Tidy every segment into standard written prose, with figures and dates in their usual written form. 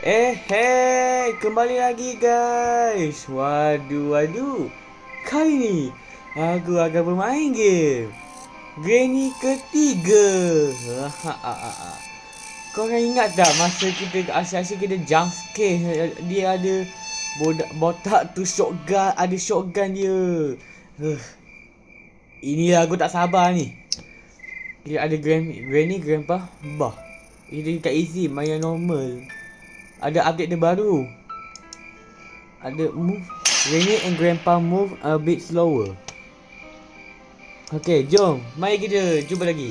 Hey, kembali lagi guys. Waduh. Kali ni aku akan bermain game Granny ketiga. Korang ingat tak masa kita asyik-asyik kita jump scare, dia ada botak tu shotgun, ada shotgun dia. Ini aku tak sabar ni. Dia ada Granny, Grandpa, Bah. Ini tak easy, main yang normal. Ada update terbaru. Ada move. Granny and Grandpa move a bit slower. Okay, jom. Mari kita cuba lagi.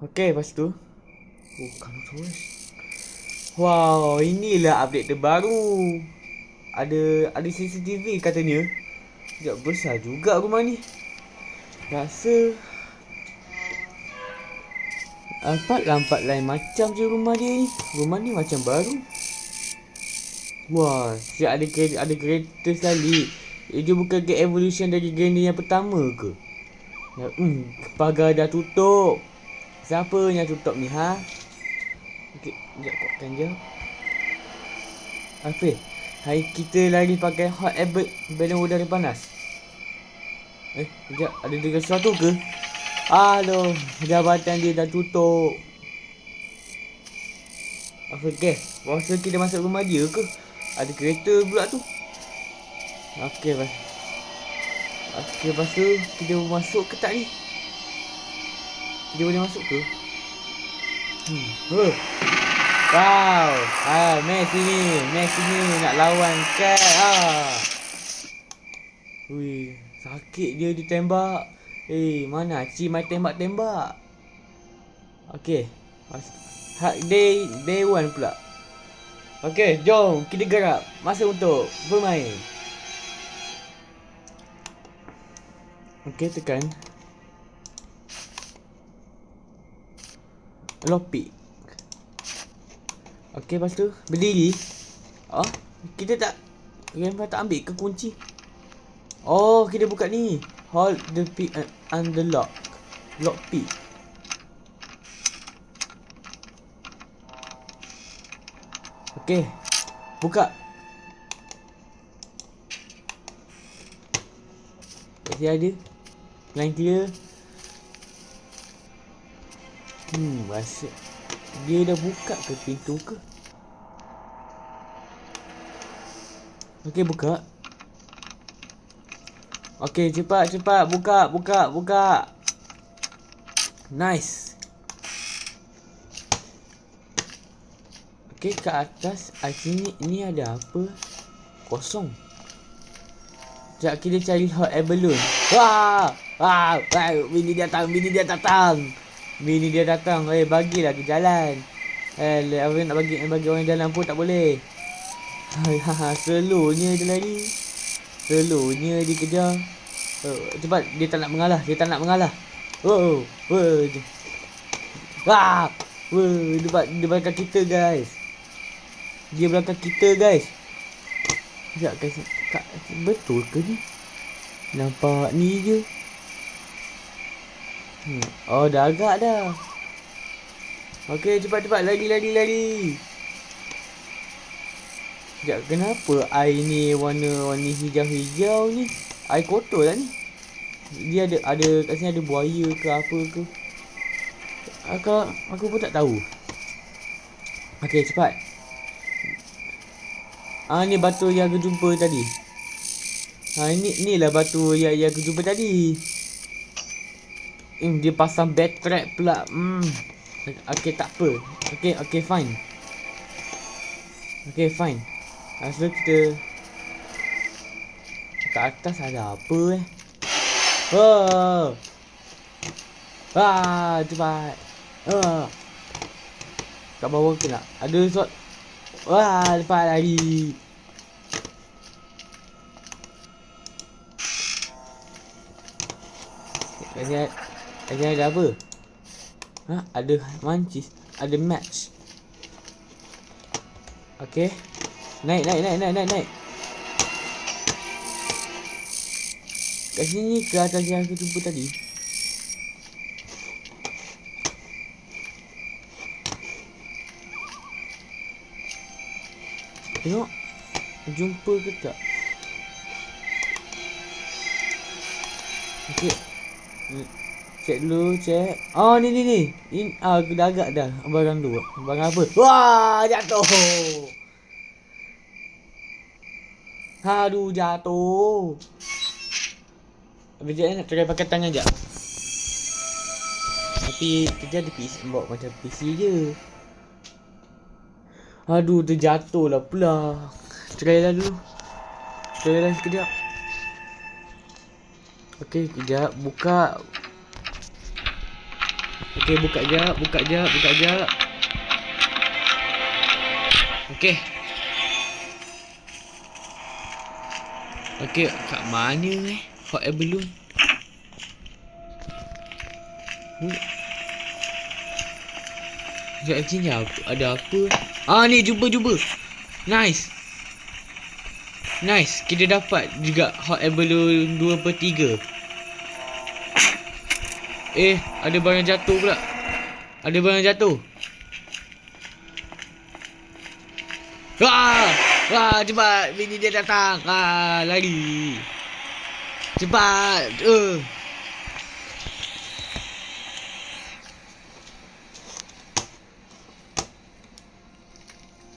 Okay, lepas tu. Oh, kamu terus. Wow, inilah update terbaru. Ada CCTV katanya. Sekejap, besar juga rumah ni. Rasa empat lain macam je rumah dia ni. Rumah ni macam baru. Wah, siap ada kereta sekali. Dia bukan ke evolution dari Granny yang pertama ke? Pagar dah tutup. Siapa yang tutup ni, ha? Okey, sekejap kuatkan je. Apa? Hari kita lagi pakai hot air balloon udara panas. Sekejap, ada dengan sesuatu ke? Aduh, jabatan dia dah tutup. Okey, rasa kita masuk rumah dia ke? Ada kereta pula tu. Okey, lepas tu kita masuk ke tak ni? Dia boleh masuk ke? Wow. Max ini nak lawan cat. Ui, sakit dia ditembak. Mana Cik main tembak-tembak. Okey. Day 1 pula. Okey, jom kita gerak. Masa untuk bermain. Okey, tekan lockpick. Okey, lepas tu berdiri. Kita tak ambil ke kunci. Kita buka ni. Hold the pick and the lockpick. Okey, buka. Masih ada. Line clear. Rasa dia dah buka ke pintu ke? Okey, buka. Okey, cepat buka. Nice. Okey, kat atas sini ni ada apa? Kosong. Sekejap kita cari hot air balloon. Bini dia datang. Bagilah ke jalan. Orang nak bagi orang jalan pun tak boleh. Slownya dia lari. Slownya dia kejar. Cepat, dia tak nak mengalah. Dia belakang kita guys. Sekejap guys. Betul ke ni? Nampak ni je. Dah agak dah. Okey, cepat lari. Sekejap, kenapa air ni warna hijau-hijau ni? Air kotor lah ni. Dia ada kat sini ada buaya ke apa ke? Aku pun tak tahu. Okey, cepat. Ni batu yang aku jumpa tadi. Inilah batu yang aku jumpa tadi. Dia pasang backtrack pula. Okey, tak apa. Okey, fine. Lalu kita kat atas ada apa cepat. Kat bawah ke nak? Ada shot. Lepas lari. Kat sini ada apa? Ada mancis. Ada match. Okey. Naik. Kat sini ke atas yang aku jumpa tadi? Tengok. Jumpa ke tak? Okey. Cek dulu, cek. Oh, ni. Ini aku dah agak dah barang tu. Barang apa? Wah, jatuh. Aduh, jatuh. Sekejap nak try pakai tangan jap. Tapi kerja ada PC, bawa macam PC je. Aduh, terjatuh lah pula. Try lah dulu. Try lah sekejap. Okey, kejap. Buka. Okey, buka jap. Okey. Okey, kat mana hot air balloon? Sekejap sini ada apa? Ah, ni jumpa. Nice. Kita dapat juga hot air balloon 2/3. Ada barang jatuh pula. Wah, cepat. Bini dia datang. Lari. Cepat.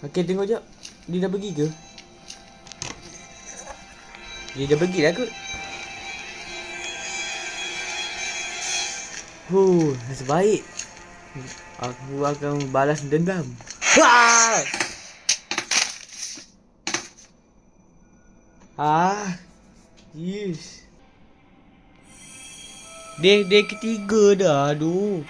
Okey, tengok jap. Dia dah pergi ke? Dia dah pergi dah kot. Nasib baik. Aku akan balas dendam. Yes. Dia ketiga dah. Aduh.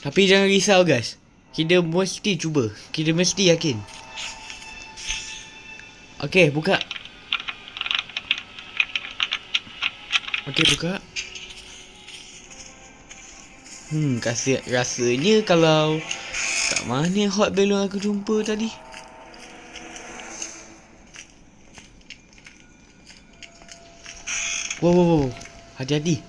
Tapi jangan risau guys. Kita mesti cuba. Kita mesti yakin. Okey, buka. Rasanya kalau kat mana hot balloon aku jumpa tadi? Wow. Hati-hati.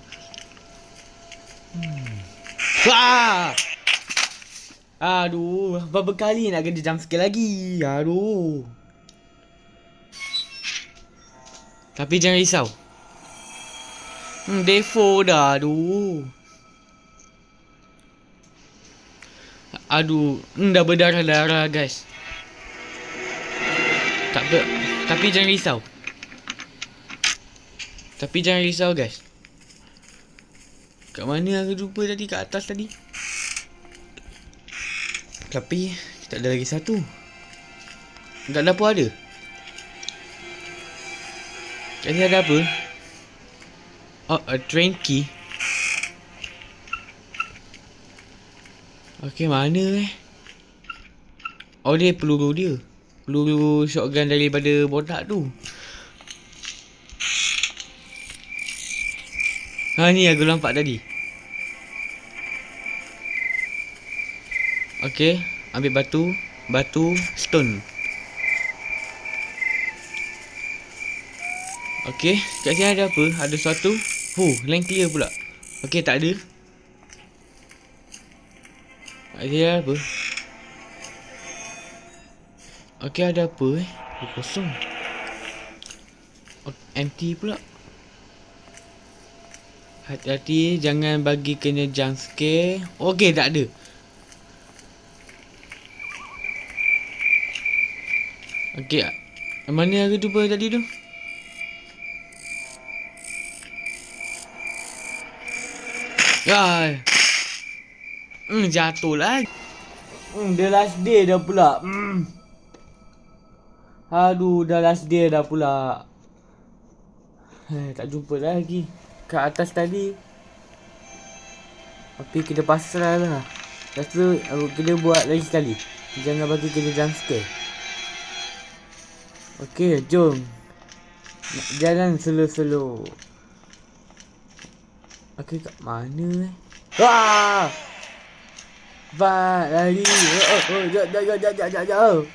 Aduh, berapa kali nak kena jump scare lagi? Aduh. Tapi jangan risau. Day 4 dah. Aduh, dah berdarah-darah guys. Tapi jangan risau guys. Kat mana aku jumpa tadi? Kat atas tadi. Tapi tak ada lagi satu. Kat dapur ada. Kat sini ada apa? A train key. Okey, mana Oh, dia peluru dia. Peluru shotgun daripada botak tu. Ni aku nampak tadi. Okey, ambil batu, stone. Okey, kat sini ada apa? Ada sesuatu. Line clear pula. Okey, tak ada. Kat sini ada apa? Okey, ada apa kosong. Empty pula. Hati-hati, jangan bagi kena jump scare. Okey, tak ada. Okey, mana aku jumpa tadi tu? Jatuh lah. The last day dah pula. Aduh, dah last day dah pula. Tak jumpa lagi. Kat atas tadi. Tapi kita pasrah lah. Rasa kita buat lagi sekali. Jangan bagi kita jump scare. Okey, jom. Jalan slow. Okey, kat mana lari. Jauh.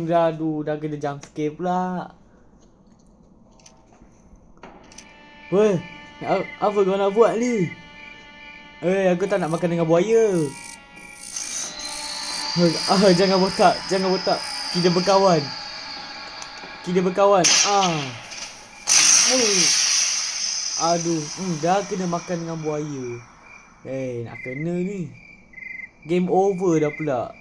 Aduh, dah kena jump scare pula. Weh, apa kau nak buat ni? Aku tak nak makan dengan buaya. Jangan botak. Kita berkawan. Aduh, dah kena makan dengan buaya. Nak kena ni. Game over dah pula.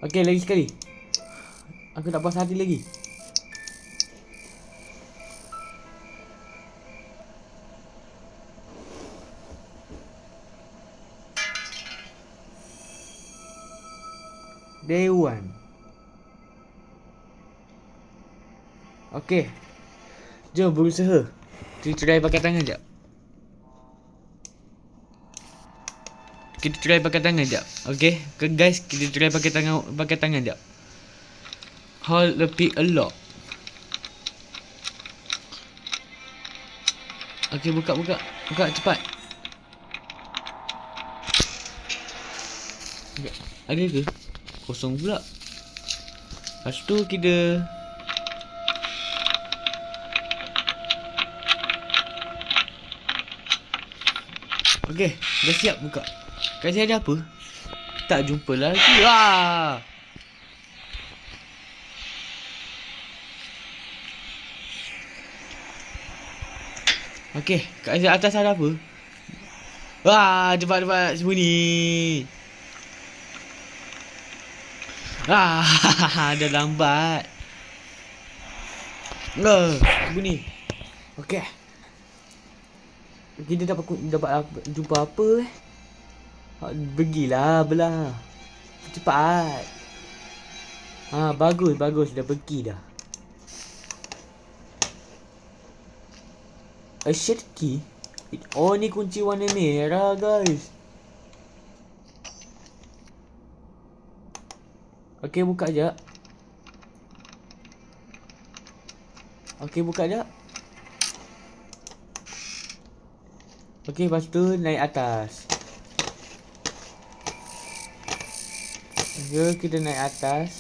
Okay, lagi sekali. Aku tak puas hati lagi. Dewan. Okay, jom berusaha. Kita try pakai tangan jap. Okay, guys, kita try pakai tangan jap. Hold the pick a lot. Okay, buka cepat. Ada ke? Kosong pula. Lepas tu kita okay, dah siap buka. Kasi ada apa? Tak jumpa lagi. Okay, kat atas ada apa? Cepat sembunyi. Dah lambat. Sembunyi. Okay. Kita dapat jumpa apa Pergilah belah. Cepat. Bagus dah pergi dah. A shit key. Ni kunci warna merah, guys. Okay, buka je. Okay, lepas tu naik atas. Kita naik atas.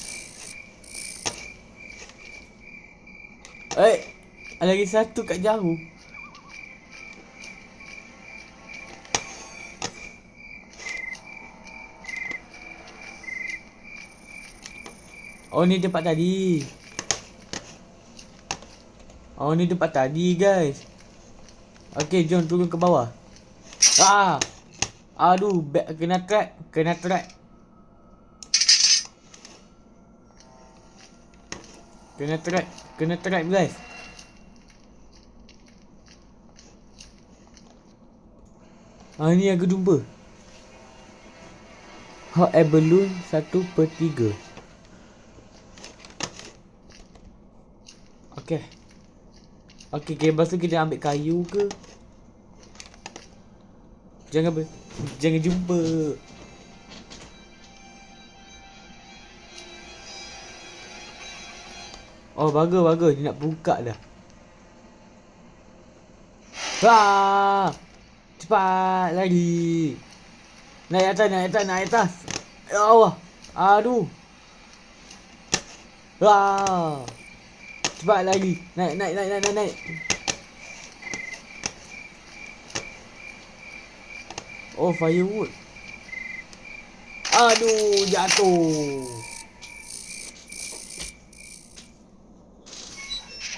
Lagi satu kat jauh. Ni tempat tadi. Guys. Okay, jom turun ke bawah. Aduh, kena track. Kena track, guys. Ni aku jumpa. Hot air balloon 1/3. Okay, lepas tu kita ambil kayu ke? Jangan jumpa. Bagus. Dia nak buka dah. Cepat lagi. Naik atas. Ya Allah. Aduh. Cepat lagi. Naik. Firewood. Aduh, jatuh.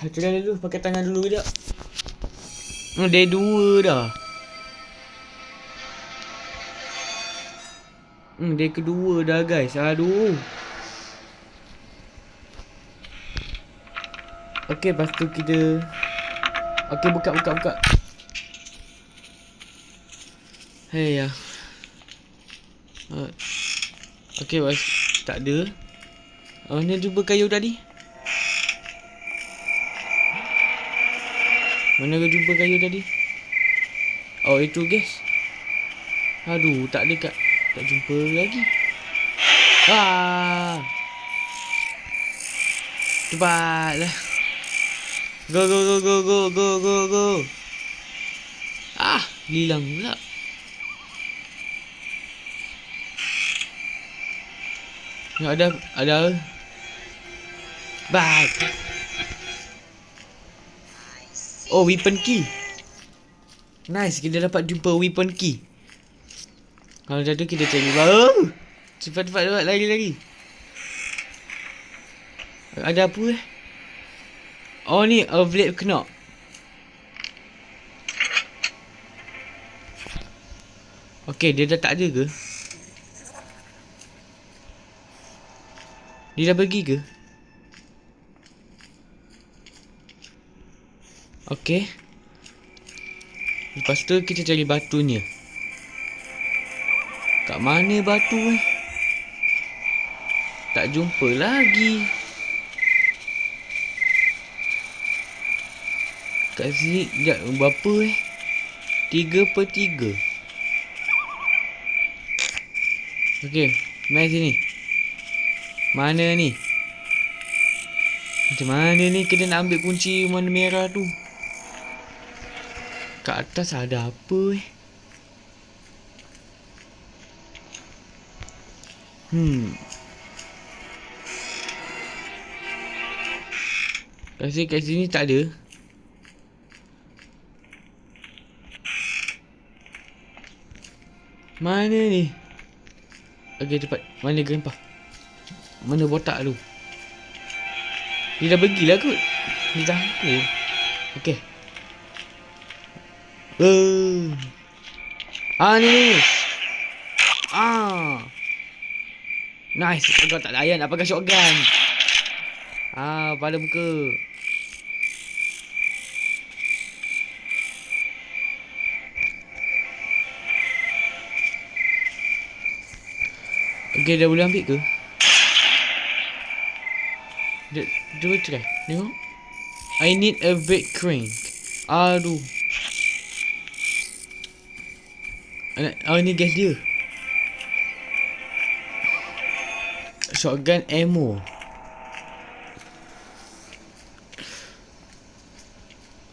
Try dulu, pakai tangan dulu kejap. Day 2 dah. Day kedua dah, guys. Aduh. Okay, lepas tu kita buka. Hey ya. Okay, tak ada. Ni jumpa kayu tadi. Mana kau jumpa kayu tadi? Itu, guys. Aduh, tak jumpa lagi. Cepatlah. Go. Hilang pula. Ada. Bye. Oh, weapon key. Nice, kita dapat jumpa weapon key. Kalau dah tu kita cari baru. Cepat lari. Ada apa Oh ni, a blade knob. Okay, dia dah tak ada ke? Dia dah pergi ke? Okay. Lepas tu kita cari batunya. Kat mana batu Tak jumpa lagi. Kat sini, sekejap, berapa 3/3. Okay, mari sini. Mana ni? Macam mana ni kita nak ambil kunci warna merah tu? Kat atas ada apa kat sini tak ada. Mana ni? Okay, cepat. Mana grandpa? Mana botak tu? Dia dah pergilah kot. Dia dah apa? Okay. Ni. Nice. Kau tak layan nak pakai shotgun. Pada muka. Okay, dah boleh ambil ke? Cuba try. Tengok. I need a big crank. Aduh. Ni gas dia. Shotgun ammo.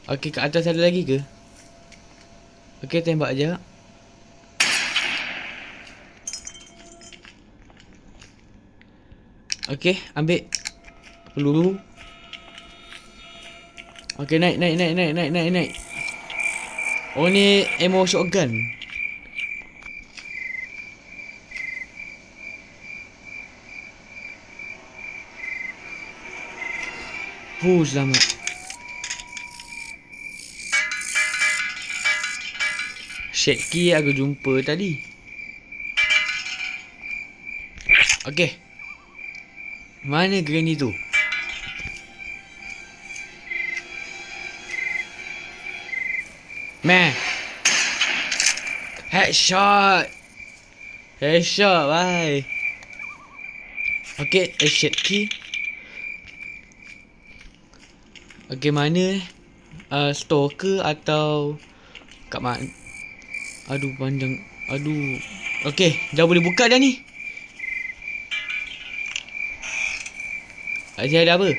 Okay, kat atas ada lagi ke? Okay, tembak je. Okay, ambil peluru. Okay, naik. Oh, ni ammo shotgun. Selamat. Shade key aku jumpa tadi. Okay. Mana granny tu? Man. Headshot, bye. Okay, a shade key. Okay, mana store ke atau kat mana? Aduh, panjang. Aduh. Okay, dah boleh buka dah ni. Ada apa?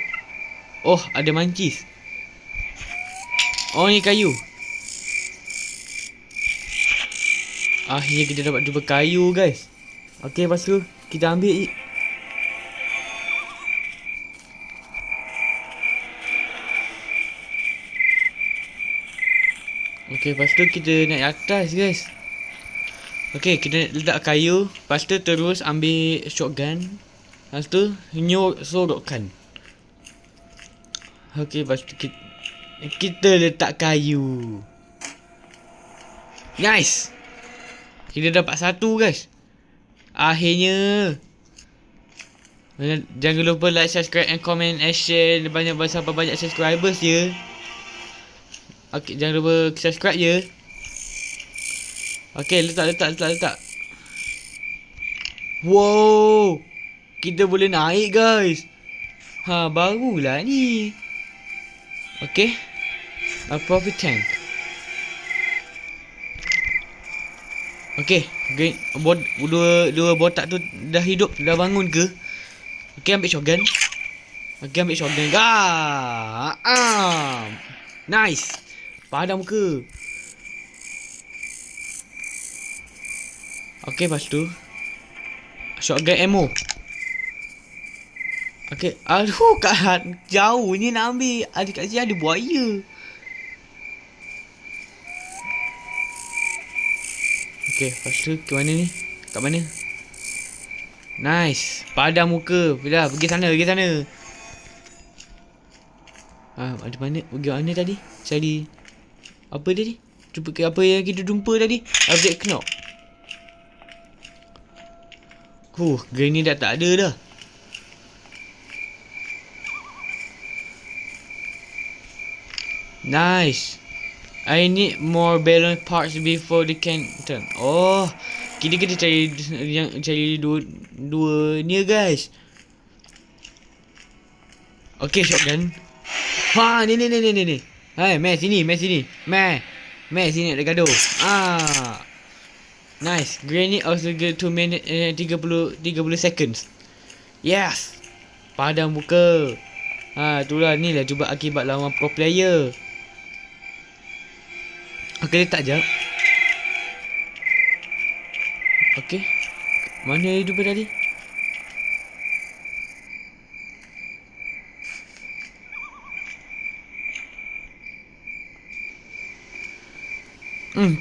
Oh, ada mancis. Oh, ni kayu. Akhirnya kita dapat jumpa kayu, guys. Okay, lepas tu kita ambil. Okay, lepas tu kita naik atas, guys. Okay, kita letak kayu. Lepas tu terus ambil shotgun. Lepas tu sorokkan. Okay, lepas tu kita letak kayu. Nice. Kita dapat satu, guys. Akhirnya. Jangan lupa like, subscribe and comment and share. Sampai banyak subscribers je. Okay, jangan lupa subscribe je. Okay, letak. Wow. Kita boleh naik, guys. Barulah ni. Okay. A profit tank. Okay. Dua botak tu dah hidup. Dah bangun ke? Okay, ambil shotgun. Nice. Padam ke? Okay, lepas tu shotgun ammo. Okay. Aduh, kat jauh ni nak ambil. Kat sini ada buaya. Okay, lepas tu ke mana ni? Kat mana? Nice. Padam muka. Dah, pergi sana. Ada mana? Pergi mana tadi? Cari apa tadi? Jumpa ke apa yang kita jumpa tadi? Objek knock. Granny dah tak ada dah. Nice. I need more balloon parts before they can turn. Oh, kita cari dua ni guys. Okay, shotgun. Ni. Hai, Meh sini. Meh sini ada gaduh. Nice. Granny also get 2 minutes 30 seconds. Yes. Padam muka. Itulah ni lah cuba akibat lawan pro player. Okay, letak jap. Okay. Mana dia jumpa tadi?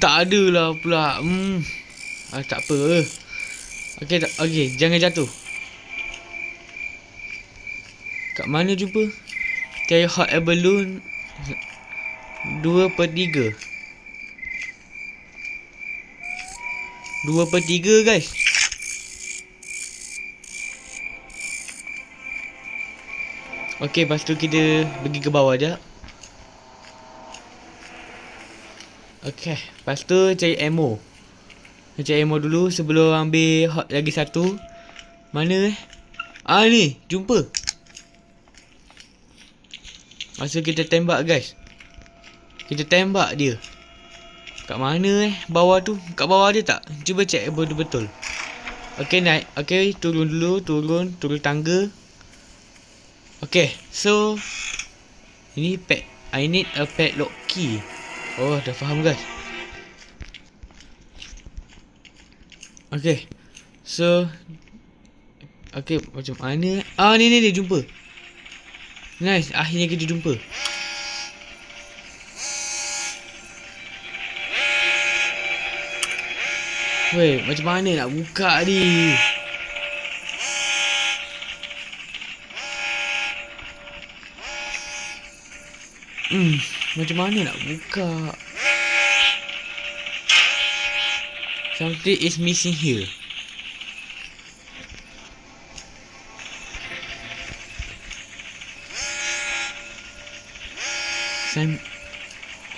Tak ada lah pula. Tak apa. Okay, jangan jatuh. Kat mana jumpa? Cari hot air balloon 2/3. 2/3 guys. Okay, lepas tu kita pergi ke bawah je. Okay, lepas tu cari ammo. Cari ammo dulu sebelum ambil hot lagi satu. Mana ni, jumpa. Masa kita tembak guys. Kita tembak dia. Kat mana bawah tu? Kat bawah dia tak? Cuba check betul-betul. Okay, naik. Okay, turun dulu. Turun tangga. Okay, so ini pad. I need a padlock key. Oh, dah faham guys. Okay, so okay, macam mana? Ni dia jumpa. Nice, akhirnya kita jumpa. Weh, macam mana nak buka ni? Macam mana nak buka? Something is missing here.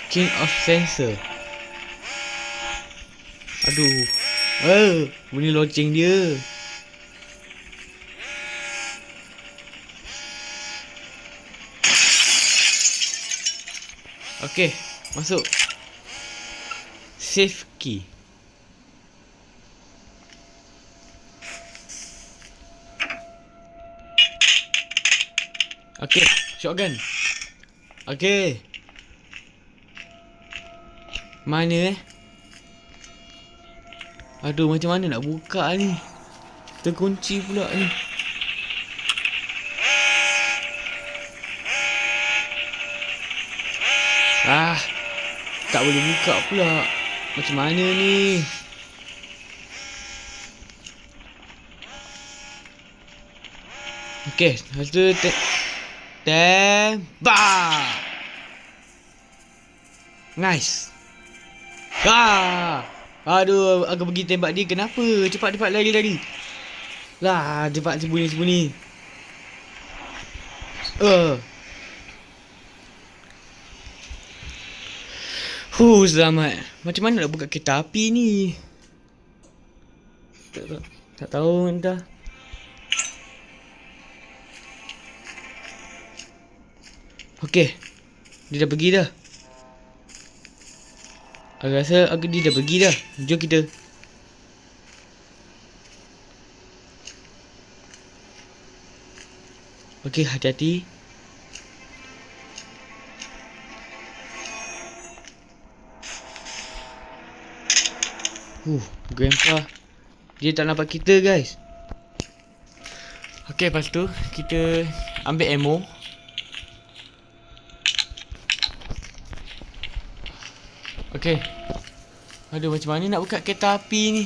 King of sensor. Aduh. Bunyi loceng dia. Okay, masuk. Save key. Okay, shotgun. Okay. Mana Aduh, macam mana nak buka ni? Terkunci pula ni. Tak boleh buka pula. Macam mana ni? Okay, lepas tu tembak. Nice. Aduh, aku pergi tembak dia. Kenapa? Cepat lari. Cepat sembunyi. Selamat. Macam mana nak buka kereta api ni? Tak tahu entah. Okay, dia dah pergi dah. Aku rasa dia dah pergi dah. Jom kita. Okay, hati-hati. Grandpa, dia tak nampak kita guys. Okay, lepas tu kita ambil ammo. Okay, Aduh, macam mana nak buka kereta api ni?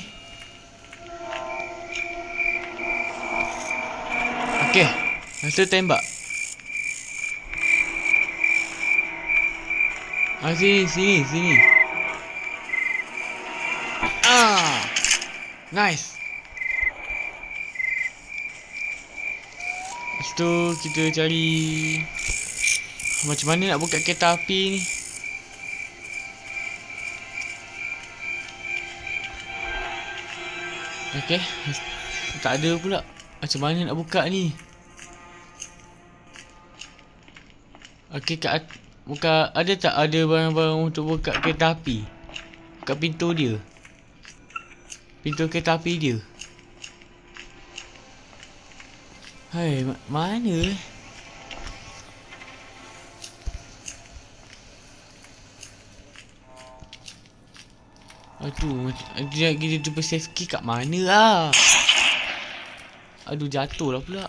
Okey, lepas tu tembak. Sini. Nice. Lepas tu kita cari macam mana nak buka kereta api ni. Okey, tak ada pula. Macam mana nak buka ni? Okey, buka, ada tak ada barang-barang untuk buka kereta api? Buka pintu dia. Pintu kereta api dia. Hai, mana? Aduh, kita jumpa safe key kat mana lah? Aduh, jatuh lah pula.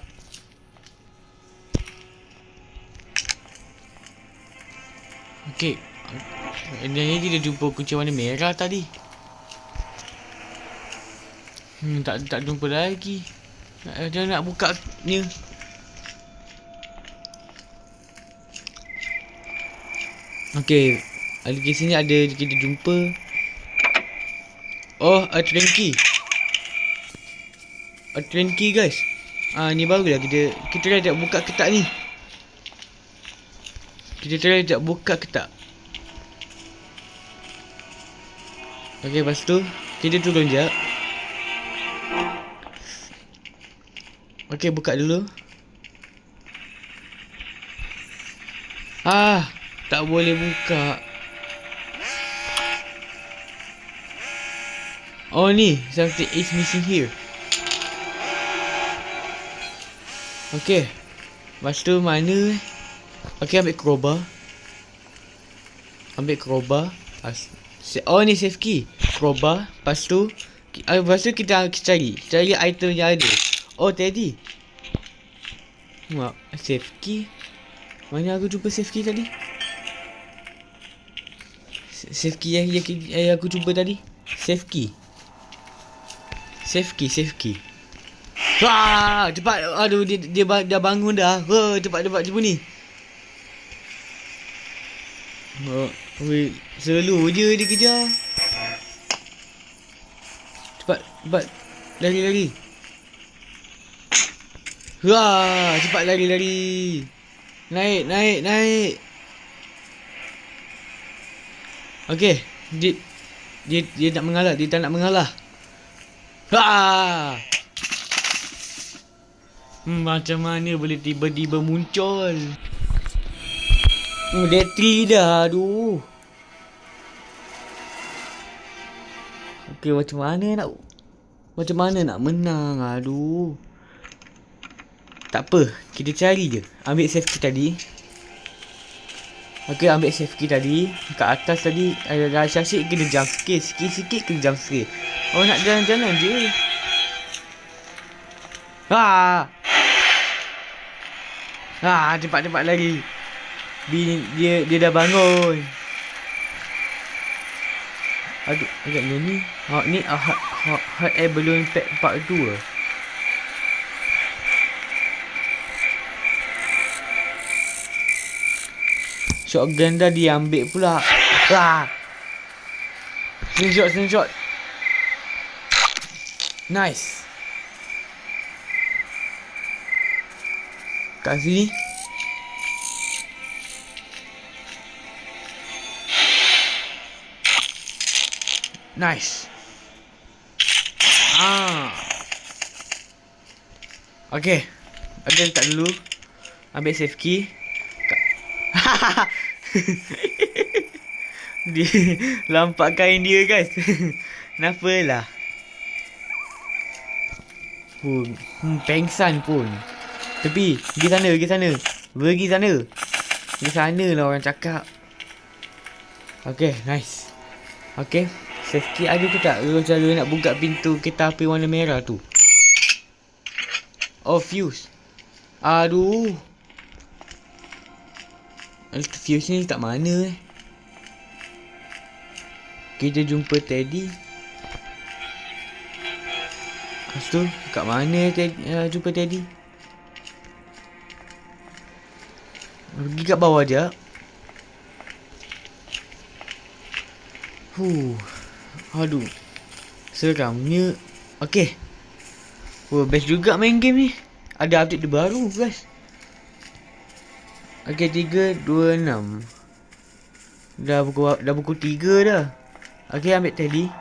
Okey. Dan kita jumpa kunci warna merah tadi. Tak jumpa lagi. Dia nak buka ni. Okey. Di sini ada kita jumpa. Oh, a train key. A train key, guys. Ni barulah kita try tak buka ketak ni. Kita try tak buka ketak. Okey, lepas tu kita turun je. Okey, buka dulu. Tak boleh buka. Oh ni, something is missing here. Okey. Lepas tu mana? Okey, ambil crowbar. Oh ni safe key. Crowbar. Lepas tu kita cari item yang ada. Oh tadi. Safe key. Mana aku jumpa safe key tadi? Safe key yang aku jumpa tadi. Safe key. Cepat. Aduh, dia dah bangun dah. Cepat jumpa ni. Selalu je dia kejar. Cepat. Lari. Cepat lari. Naik. Okey. Dia nak mengalah. Dia tak nak mengalah. Macam mana boleh tiba-tiba muncul? Bateri dah. Aduh. Okey, macam mana nak menang? Aduh. Tak apa, kita cari je. Ambil safe key tadi. Okey, ambil safe key tadi. Kat atas tadi ada asyik kena jump scare. Sikit-sikit kena jump scare. Oh, nak jalan-jalan je. Cepat lagi. Dia dah bangun. Aduh, agaknya ni. Ni hot air balloon pack part 2. Shotgun dah diambil pula. Screenshot. Nice. Kat sini. Nice. Okay, letak dulu. Ambil safe key. Dia lampak kain dia, guys. Kenapa lah? Pengsan pun. Tapi pergi sana. Pergi sana lah orang cakap. Okay, nice. Okay, safe key ada ke tak? Cara nak buka pintu kereta api warna merah tu. Oh, fuse. Aduh. Fuse ni tak mana Kita jumpa Teddy. Lepas tu kat mana jumpa Teddy? Pergi kat bawah je. Aduh, seramnya. Okay. Best juga main game ni. Ada update terbaru guys. Okay, 3, 2, 6. Dah pukul 3 dah. Okay, ambil Teddy.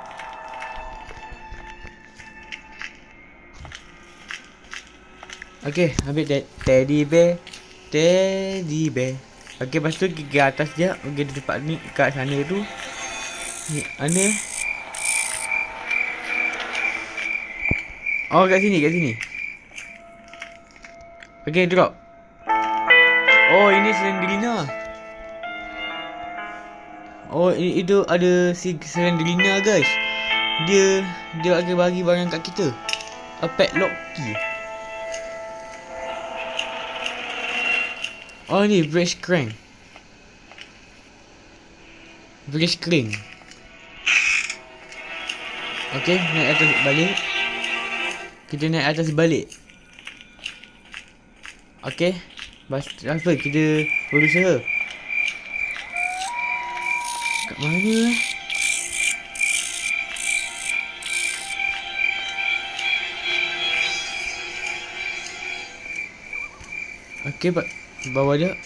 Okay, ambil Teddy bear. Teddy bear. Okay, lepas tu pergi atas je. Okay, di tempat ni, kat sana tu. Ni, mana? Oh, kat sini. Okay, drop. Oh, ini Slendrina. Oh, itu ada si Slendrina guys. Dia akan bagi barang kat kita. A padlock key. Oh, ni brace crank. Okay, naik atas balik. Kita naik atas balik. Okay, apa kita berusaha. Kat mana? Okay, bawah dia.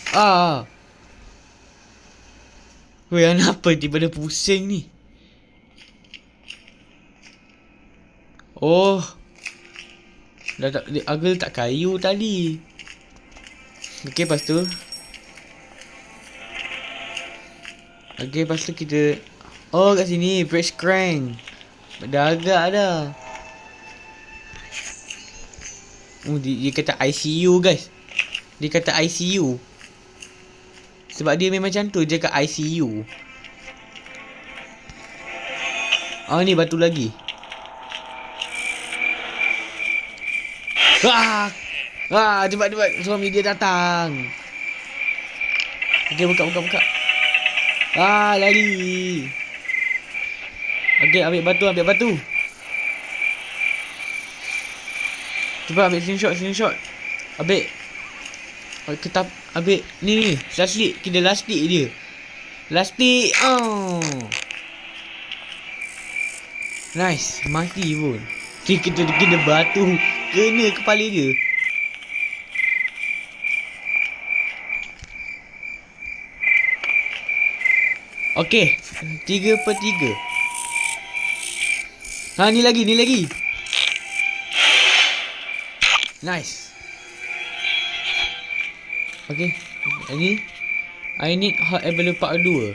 Weh, kenapa tiba-tiba pusing ni? Oh, aku letak kayu tadi. Okay, lepas tu kita. Oh, kat sini brace crank. Dah agak dah. Dia kata ICU guys. Dia kata ICU. Sebab dia memang macam tu je kat ICU. Oh, ni batu lagi. Cepat. Suami dia datang. Okay, buka. Lari. Okay, ambil batu. Cepat ambil screenshot. Ambil. Ambil ni. Lastik. Kita lastik dia. Lastik. Nice. Mati pun. Kita kena batu. Kena kepala dia. Okay, 3/3. Ni lagi. Nice. Okay, ini I need hot available part 2.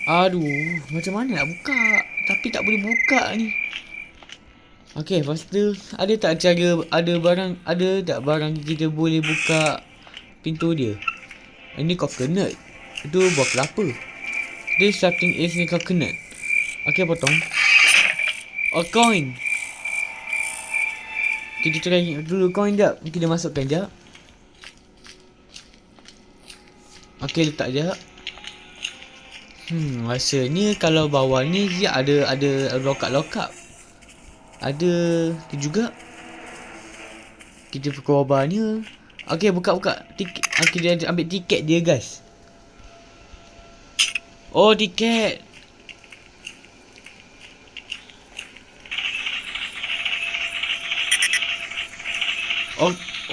Aduh, macam mana nak buka? Tapi tak boleh buka ni. Okay, lepas tu ada tak barang kita boleh buka pintu dia? Ini coconut. Itu buah kelapa. This something is in coconut. Okay, potong. A coin. Kita try dulu coin jap. Kita masukkan jap. Okay, letak jap. Rasanya kalau bawah ni dia ada lokap. Ada tu juga. Kita pukul bawahnya. Okay, buka. Tiket. Okay, dia ambil tiket dia guys. Oh, tiket.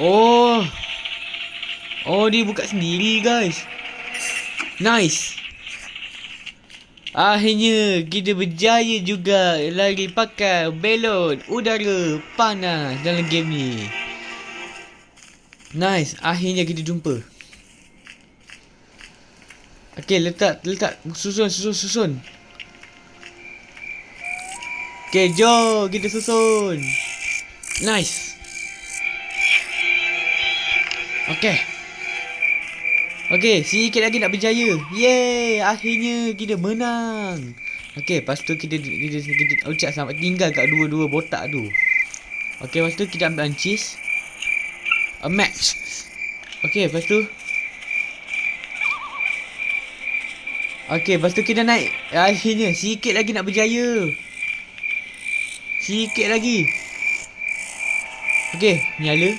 Oh, dia buka sendiri guys. Nice. Akhirnya kita berjaya juga lari pakai belon udara panas dalam game ni. Nice. Akhirnya kita jumpa. Okay, letak. Susun. Okay, jom kita susun. Nice. Okay, sikit lagi nak berjaya. Yeay, akhirnya kita menang. Okay, lepas tu kita ucap selamat tinggal kat dua-dua botak tu. Okay, lepas tu kita ambil cheese. A match. Okay, lepas tu Okey, lepas tu kita naik. Akhirnya, sikit lagi nak berjaya. Sikit lagi. Okey, nyala.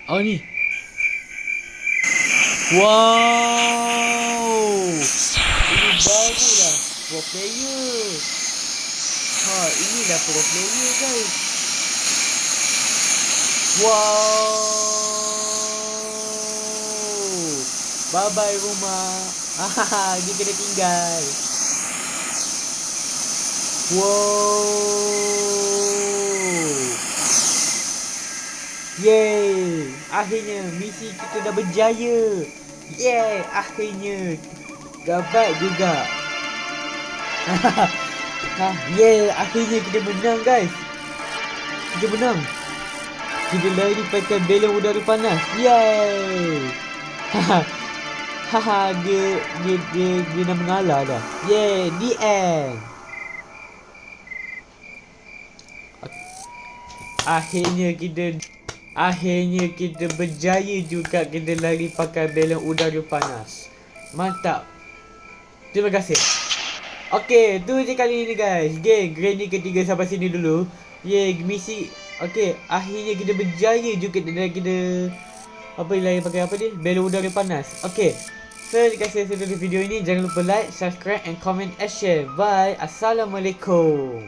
Oh ni. Wow. Ini barulah pro player. Ha, inilah pro player guys. Wow. Bye bye rumah. Hahaha, dia kena tinggal. Wow. Yeay. Akhirnya misi kita dah berjaya. Yeay, akhirnya dapat juga. Yeay, akhirnya kita menang guys. Kita menang. Kita lari pakai belon udara panas. Yeay. Haha, dia dah mengalah dah. Yeay, the end. Akhirnya kita berjaya juga. Kita lari pakai belon udara panas. Mantap. Terima kasih. Okey, tu je kali ni guys. Granny ketiga sampai sini dulu. Misi. Okey, akhirnya kita berjaya juga. Kita apa lagi pakai apa ni? Belon udara panas. Okey. So, jika saya suka video ini, jangan lupa like, subscribe and comment and share. Bye. Assalamualaikum.